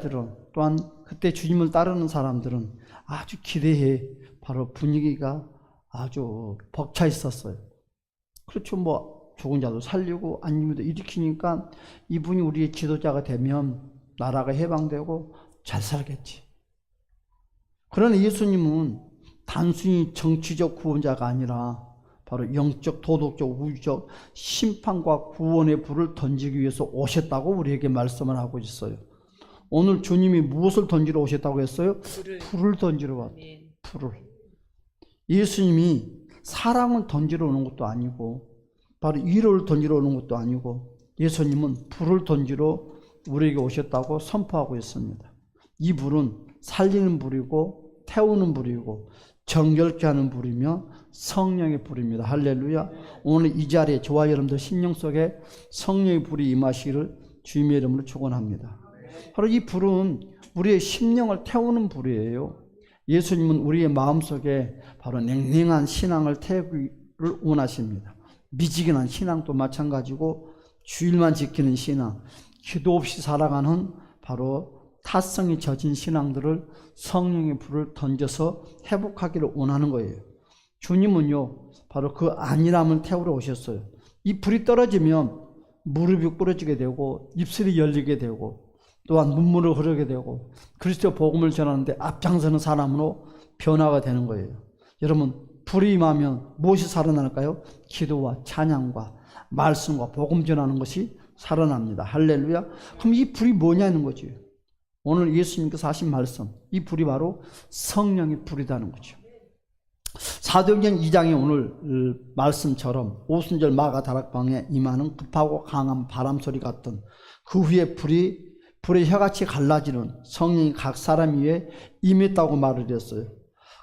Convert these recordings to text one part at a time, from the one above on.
제자들은 또한 그때 주님을 따르는 사람들은 아주 기대해 바로 분위기가 아주 벅차 있었어요. 그렇죠. 뭐 죽은 자도 살리고 안림도 일으키니까 이분이 우리의 지도자가 되면 나라가 해방되고 잘 살겠지. 그러나 예수님은 단순히 정치적 구원자가 아니라 바로 영적, 도덕적, 우주적 심판과 구원의 불을 던지기 위해서 오셨다고 우리에게 말씀을 하고 있어요. 오늘 주님이 무엇을 던지러 오셨다고 했어요? 불을 던지러 왔다. 불을. 예수님이 사랑을 던지러 오는 것도 아니고 바로 위로를 던지러 오는 것도 아니고 예수님은 불을 던지러 우리에게 오셨다고 선포하고 있습니다. 이 불은 살리는 불이고 태우는 불이고 정결케 하는 불이며 성령의 불입니다. 할렐루야. 오늘 이 자리에 저와 여러분들 심령 속에 성령의 불이 임하시기를 주님의 이름으로 축원합니다. 바로 이 불은 우리의 심령을 태우는 불이에요. 예수님은 우리의 마음속에 바로 냉랭한 신앙을 태우기를 원하십니다. 미지근한 신앙도 마찬가지고 주일만 지키는 신앙, 기도 없이 살아가는 바로 타성이 젖은 신앙들을 성령의 불을 던져서 회복하기를 원하는 거예요. 주님은요 바로 그 안일함을 태우러 오셨어요. 이 불이 떨어지면 무릎이 꿇어지게 되고 입술이 열리게 되고 또한 눈물을 흐르게 되고 그리스도 복음을 전하는데 앞장서는 사람으로 변화가 되는 거예요. 여러분 불이 임하면 무엇이 살아날까요? 기도와 찬양과 말씀과 복음 전하는 것이 살아납니다. 할렐루야. 그럼 이 불이 뭐냐는 거지. 오늘 예수님께서 하신 말씀, 이 불이 바로 성령의 불이라는 거죠. 사도행전 2장의 오늘 말씀처럼 오순절 마가 다락방에 임하는 급하고 강한 바람 소리 같던 그 후에 불의 혀같이 갈라지는 성령이 각 사람 위에 임했다고 말을 했어요.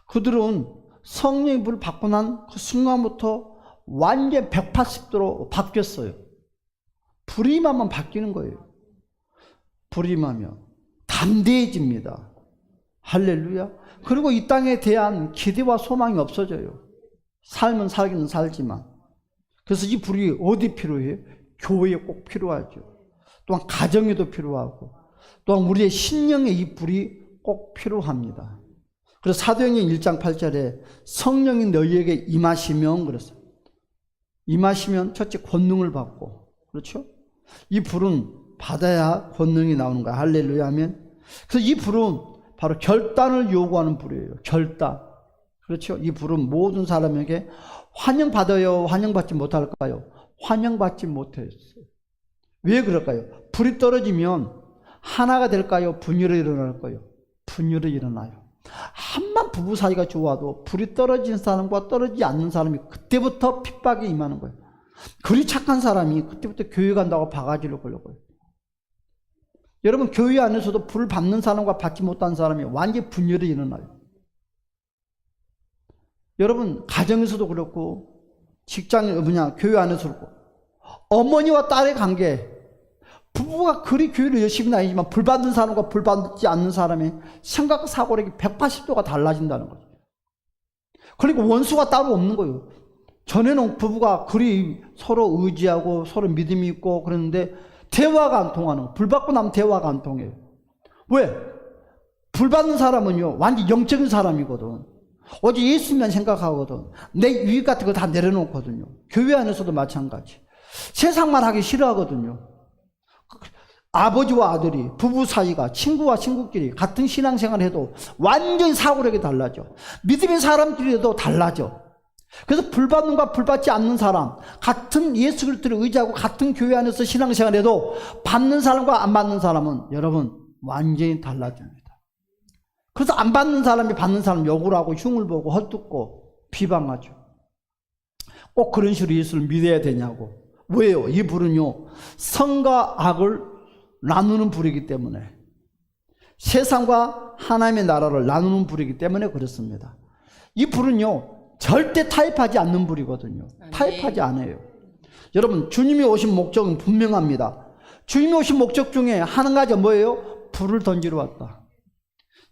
그들은 성령의 불을 받고 난 그 순간부터 완전 180도로 바뀌었어요. 불이 임하면 바뀌는 거예요. 불이 임하면 담대해집니다. 할렐루야. 그리고 이 땅에 대한 기대와 소망이 없어져요. 삶은 살기는 살지만. 그래서 이 불이 어디 필요해요? 교회에 꼭 필요하죠. 또한 가정에도 필요하고 또한 우리의 심령에 이 불이 꼭 필요합니다. 그래서 사도행전 1장 8절에 성령이 너희에게 임하시면 그랬어요. 임하시면 첫째 권능을 받고, 그렇죠? 이 불은 받아야 권능이 나오는 거야. 할렐루야 하면. 그래서 이 불은 바로 결단을 요구하는 불이에요. 결단. 그렇죠? 이 불은 모든 사람에게 환영받아요? 환영받지 못할까요? 환영받지 못했어요. 왜 그럴까요? 불이 떨어지면 하나가 될까요? 분열이 일어날까요? 분열이 일어나요. 한만 부부 사이가 좋아도 불이 떨어진 사람과 떨어지지 않는 사람이 그때부터 핍박에 임하는 거예요. 그리 착한 사람이 그때부터 교회 간다고 바가지로 걸려고요. 여러분 교회 안에서도 불 받는 사람과 받지 못한 사람이 완전히 분열이 일어나요. 여러분 가정에서도 그렇고 직장에 교회 안에서도 그렇고 어머니와 딸의 관계, 부부가 그리 교회를 열심히 다니지만 불 받는 사람과 불 받지 않는 사람의 생각과 사고력이 180도가 달라진다는 거죠. 그리고 원수가 따로 없는 거예요. 전에는 부부가 그리 서로 의지하고 서로 믿음이 있고 그랬는데 대화가 안 통하는 거예요. 불 받고 나면 대화가 안 통해요. 왜? 불 받는 사람은요 완전 영적인 사람이거든. 오직 예수님만 생각하거든. 내 유익 같은 거 다 내려놓거든요. 교회 안에서도 마찬가지. 세상만 하기 싫어하거든요. 아버지와 아들이, 부부 사이가, 친구와 친구끼리 같은 신앙생활을 해도 완전히 사고력이 달라져. 믿음의 사람끼리도 달라져. 그래서 불받는과 불받지 않는 사람, 같은 예수 그리스도를 의지하고 같은 교회 안에서 신앙생활을 해도 받는 사람과 안 받는 사람은 여러분 완전히 달라집니다. 그래서 안 받는 사람이 받는 사람 욕을 하고 흉을 보고 헛듣고 비방하죠. 꼭 그런 식으로 예수를 믿어야 되냐고. 왜요? 이 불은요 선과 악을 나누는 불이기 때문에, 세상과 하나님의 나라를 나누는 불이기 때문에 그렇습니다. 이 불은요 절대 타협하지 않는 불이거든요. 타협하지 않아요. 여러분 주님이 오신 목적은 분명합니다. 주님이 오신 목적 중에 한 가지가 뭐예요? 불을 던지러 왔다.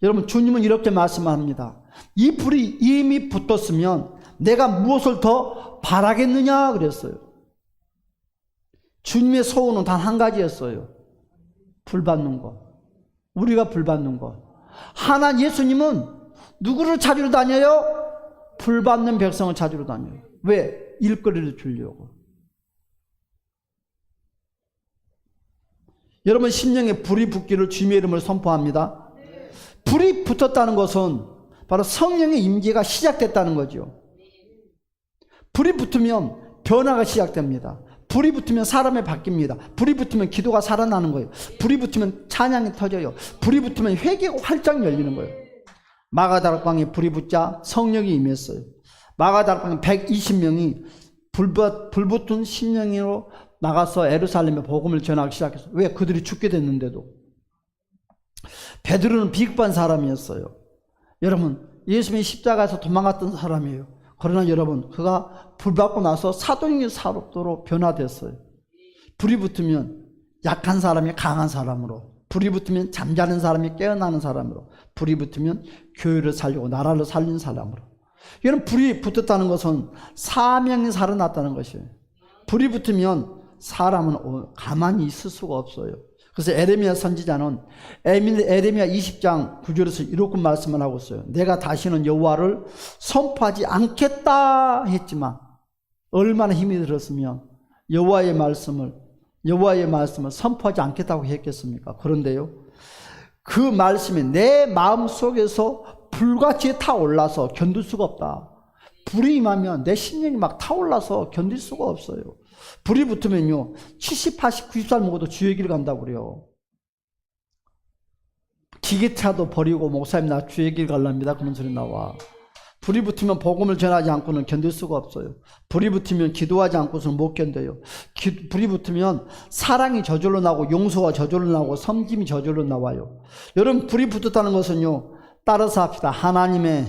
여러분 주님은 이렇게 말씀합니다. 이 불이 이미 붙었으면 내가 무엇을 더 바라겠느냐 그랬어요. 주님의 소원은 단 한 가지였어요. 불 받는 것. 우리가 불 받는 것. 하나님 예수님은 누구를 찾으러 다녀요? 불 받는 백성을 찾으러 다녀요. 왜? 일거리를 주려고. 여러분 심령에 불이 붙기를 주님의 이름을 선포합니다. 불이 붙었다는 것은 바로 성령의 임재가 시작됐다는 거죠. 불이 붙으면 변화가 시작됩니다. 불이 붙으면 사람이 바뀝니다. 불이 붙으면 기도가 살아나는 거예요. 불이 붙으면 찬양이 터져요. 불이 붙으면 회개가 활짝 열리는 거예요. 마가다락방에 불이 붙자 성령이 임했어요. 마가다락방에 120명이 불 붙은 심령으로 나가서 예루살렘에 복음을 전하기 시작했어요. 왜? 그들이 죽게 됐는데도. 베드로는 비극한 사람이었어요. 여러분 예수님이 십자가에서 도망갔던 사람이에요. 그러나 여러분 그가 불 받고 나서 사도행전 사도로 변화됐어요. 불이 붙으면 약한 사람이 강한 사람으로, 불이 붙으면 잠자는 사람이 깨어나는 사람으로, 불이 붙으면 교회를 살리고 나라를 살린 사람으로. 이런 불이 붙었다는 것은 사명이 살아났다는 것이에요. 불이 붙으면 사람은 가만히 있을 수가 없어요. 그래서 에레미야 선지자는 에레미야 20장 9절에서 이렇게 말씀을 하고 있어요. 내가 다시는 여호와를 선포하지 않겠다 했지만 얼마나 힘이 들었으면 여호와의 말씀을 선포하지 않겠다고 했겠습니까? 그런데요, 그 말씀이 내 마음속에서 불같이 타올라서 견딜 수가 없다. 불이 임하면 내 심령이 막 타올라서 견딜 수가 없어요. 불이 붙으면요 70, 80, 90살 먹어도 주의 길 간다고 그래요. 기계차도 버리고 목사님 나 주의 길 갈랍니다 그런 소리 나와. 불이 붙으면 복음을 전하지 않고는 견딜 수가 없어요. 불이 붙으면 기도하지 않고서는 못 견뎌요. 불이 붙으면 사랑이 저절로 나오고 용서가 저절로 나오고 섬김이 저절로 나와요. 여러분 불이 붙었다는 것은요 따라서 합시다. 하나님의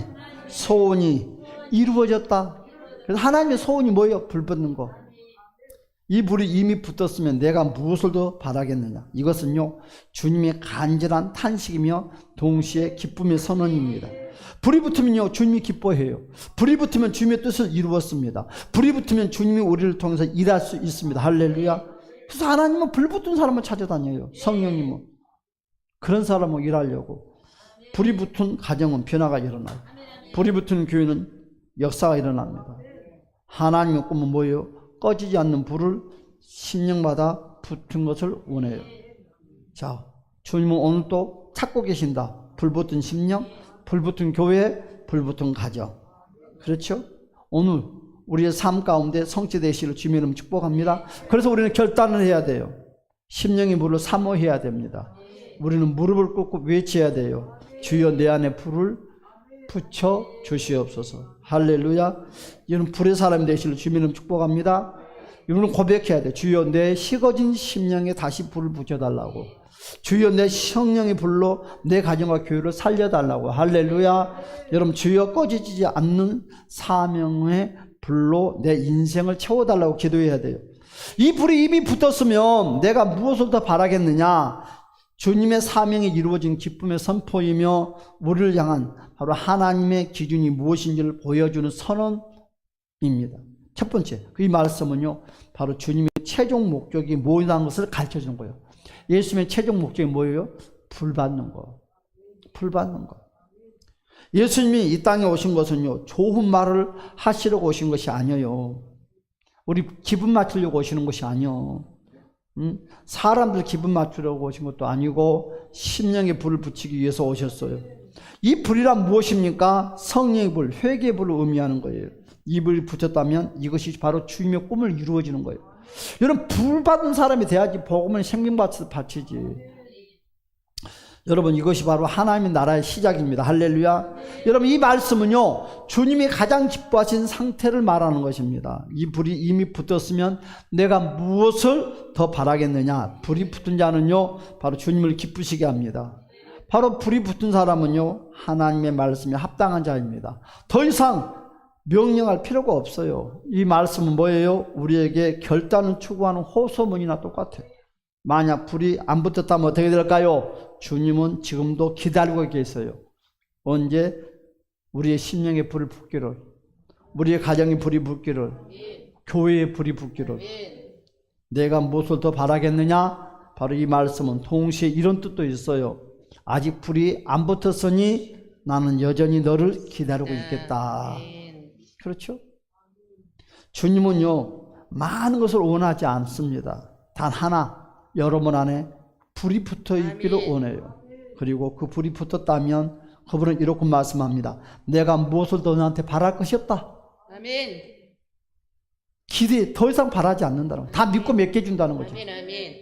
소원이 이루어졌다. 그래서 하나님의 소원이 뭐예요? 불 붙는 거. 이 불이 이미 붙었으면 내가 무엇을 더 바라겠느냐. 이것은요 주님의 간절한 탄식이며 동시에 기쁨의 선언입니다. 불이 붙으면요 주님이 기뻐해요. 불이 붙으면 주님의 뜻을 이루었습니다. 불이 붙으면 주님이 우리를 통해서 일할 수 있습니다. 할렐루야. 그래서 하나님은 불 붙은 사람을 찾아다녀요. 성령님은 그런 사람을 일하려고. 불이 붙은 가정은 변화가 일어나요. 불이 붙은 교회는 역사가 일어납니다. 하나님의 꿈은 뭐예요? 꺼지지 않는 불을 심령마다 붙은 것을 원해요. 자, 주님은 오늘 또 찾고 계신다. 불 붙은 심령, 불 붙은 교회, 불 붙은 가정. 그렇죠? 오늘 우리의 삶 가운데 성취되시기를 주님의 이름으로 축복합니다. 그래서 우리는 결단을 해야 돼요. 심령의 불을 사모해야 됩니다. 우리는 무릎을 꿇고 외쳐야 돼요. 주여 내 안에 불을 붙여 주시옵소서. 할렐루야. 이는 불의 사람이 되시기를 주님의 이름으로 축복합니다. 이분은 고백해야 돼. 주여 내 식어진 심령에 다시 불을 붙여달라고. 주여 내 성령의 불로 내 가정과 교회를 살려달라고. 할렐루야. 여러분 주여 꺼지지 않는 사명의 불로 내 인생을 채워달라고 기도해야 돼요. 이 불이 이미 붙었으면 내가 무엇을 더 바라겠느냐. 주님의 사명이 이루어진 기쁨의 선포이며 우리를 향한 바로 하나님의 기준이 무엇인지를 보여주는 선언입니다. 첫 번째, 이 말씀은요 바로 주님의 최종 목적이 뭐라는 것을 가르쳐주는 거예요. 예수님의 최종 목적이 뭐예요? 불 받는 거. 불 받는 거. 예수님이 이 땅에 오신 것은요 좋은 말을 하시려고 오신 것이 아니에요. 우리 기분 맞추려고 오시는 것이 아니에요. 사람들 기분 맞추려고 오신 것도 아니고 심령의 불을 붙이기 위해서 오셨어요. 이 불이란 무엇입니까? 성령의 불, 회개의 불을 의미하는 거예요. 이 불이 붙었다면 이것이 바로 주님의 꿈을 이루어지는 거예요. 여러분 불 받은 사람이 돼야지 복음을 생명받치지. 여러분 이것이 바로 하나님의 나라의 시작입니다. 할렐루야. 여러분 이 말씀은요 주님이 가장 기뻐하신 상태를 말하는 것입니다. 이 불이 이미 붙었으면 내가 무엇을 더 바라겠느냐. 불이 붙은 자는요 바로 주님을 기쁘시게 합니다. 바로 불이 붙은 사람은요 하나님의 말씀에 합당한 자입니다. 더 이상 명령할 필요가 없어요. 이 말씀은 뭐예요? 우리에게 결단을 추구하는 호소문이나 똑같아요. 만약 불이 안 붙었다면 어떻게 될까요? 주님은 지금도 기다리고 계세요. 언제? 우리의 심령에 불이 붙기를, 우리의 가정에 불이 붙기를, 교회에 불이 붙기를. 내가 무엇을 더 바라겠느냐? 바로 이 말씀은 동시에 이런 뜻도 있어요. 아직 불이 안 붙었으니 나는 여전히 너를 기다리고 있겠다. 그렇죠? 주님은요, 많은 것을 원하지 않습니다. 단 하나, 여러분 안에 불이 붙어 있기를 원해요. 그리고 그 불이 붙었다면 그분은 이렇게 말씀합니다. 내가 무엇을 더 너한테 바랄 것이 없다. 아멘. 기대 더 이상 바라지 않는다는 거. 다 믿고 맡겨준다는 거죠. 아멘. 아멘.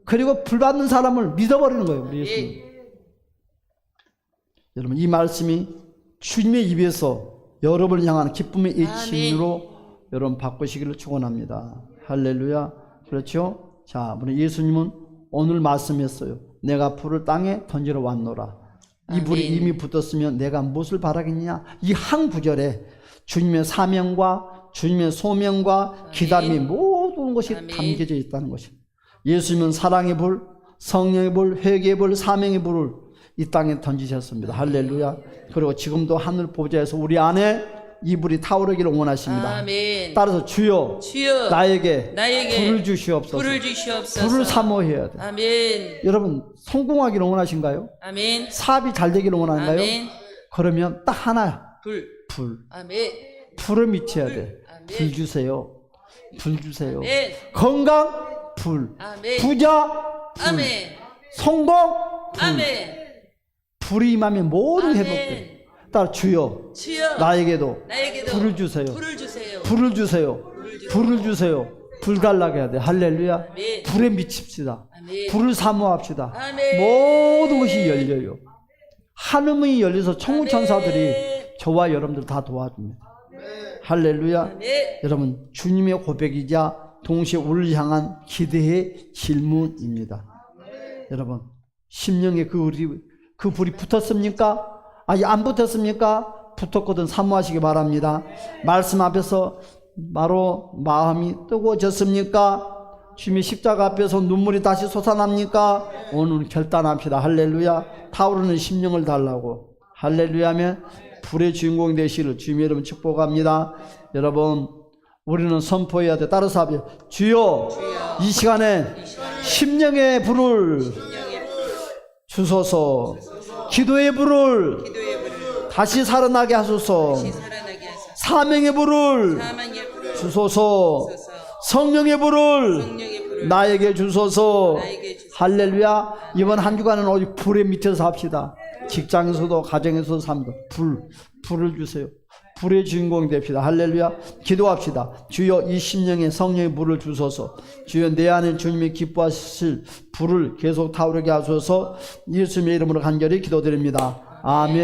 그리고 불 받는 사람을 믿어버리는 거예요. 우리 예수님. 여러분 이 말씀이 주님의 입에서 여러분을 향한 기쁨의 애칭으로 여러분 바꾸시기를 축원합니다. 할렐루야. 그렇죠? 자, 우리 예수님은 오늘 말씀했어요. 내가 불을 땅에 던지러 왔노라. 이 불이 이미 붙었으면 내가 무엇을 바라겠냐? 이 한 구절에 주님의 사명과 주님의 소명과 기다림의 모든 것이 담겨져 있다는 것입니다. 예수님은 사랑의 불, 성령의 불, 회개의 불, 사명의 불을 이 땅에 던지셨습니다. 할렐루야. 그리고 지금도 하늘 보좌에서 우리 안에 이 불이 타오르기를 원하십니다. 아멘. 따라서 주여, 나에게 불을 주시옵소서. 불을 사모해야 돼. 아멘. 여러분 성공하기를 원하신가요? 아멘. 사업이 잘 되기를 원하는가요? 아멘. 그러면 딱 하나야. 불. 아멘. 불을 미쳐야 돼. 불 주세요. 불 주세요. 아멘. 건강 불. 아멘. 부자 불. 아멘. 성공 불. 아멘. 불이 임하면 모든 회복돼. 따라 주여, 나에게도 불을 주세요. 불을 주세요. 불을 주세요. 불 달라게 해야 돼. 할렐루야. 아멘. 불에 미칩시다. 아멘. 불을 사모합시다. 아멘. 모든 것이 열려요. 하늘문이 열려서 천국 천사들이 저와 여러분들 다 도와줍니다. 할렐루야. 아멘. 여러분 주님의 고백이자 동시에 우리를 향한 기대의 질문입니다. 여러분 심령에 그 불이 붙었습니까? 아니 안 붙었습니까? 붙었거든 사모하시기 바랍니다. 말씀 앞에서 바로 마음이 뜨거워졌습니까? 주님의 십자가 앞에서 눈물이 다시 솟아납니까? 오늘 결단합시다. 할렐루야. 타오르는 심령을 달라고. 할렐루야면 불의 주인공 되시기를 주님의 이름으로 축복합니다. 여러분 우리는 선포해야 돼. 따라서 하며 주여, 이 시간에 심령의 불을 주소서. 기도의 불을 다시 살아나게 하소서. 사명의 불을 주소서. 성령의 불을 나에게 주소서. 할렐루야. 이번 한 주간은 오직 불에 밑에서 합시다. 직장에서도 가정에서도 삽니다. 불을 주세요. 불의 주인공이 됩시다. 할렐루야. 기도합시다. 주여, 이 심령에 성령의 불을 주소서. 주여, 내 안에 주님이 기뻐하실 불을 계속 타오르게 하소서. 예수님의 이름으로 간절히 기도드립니다. 아멘.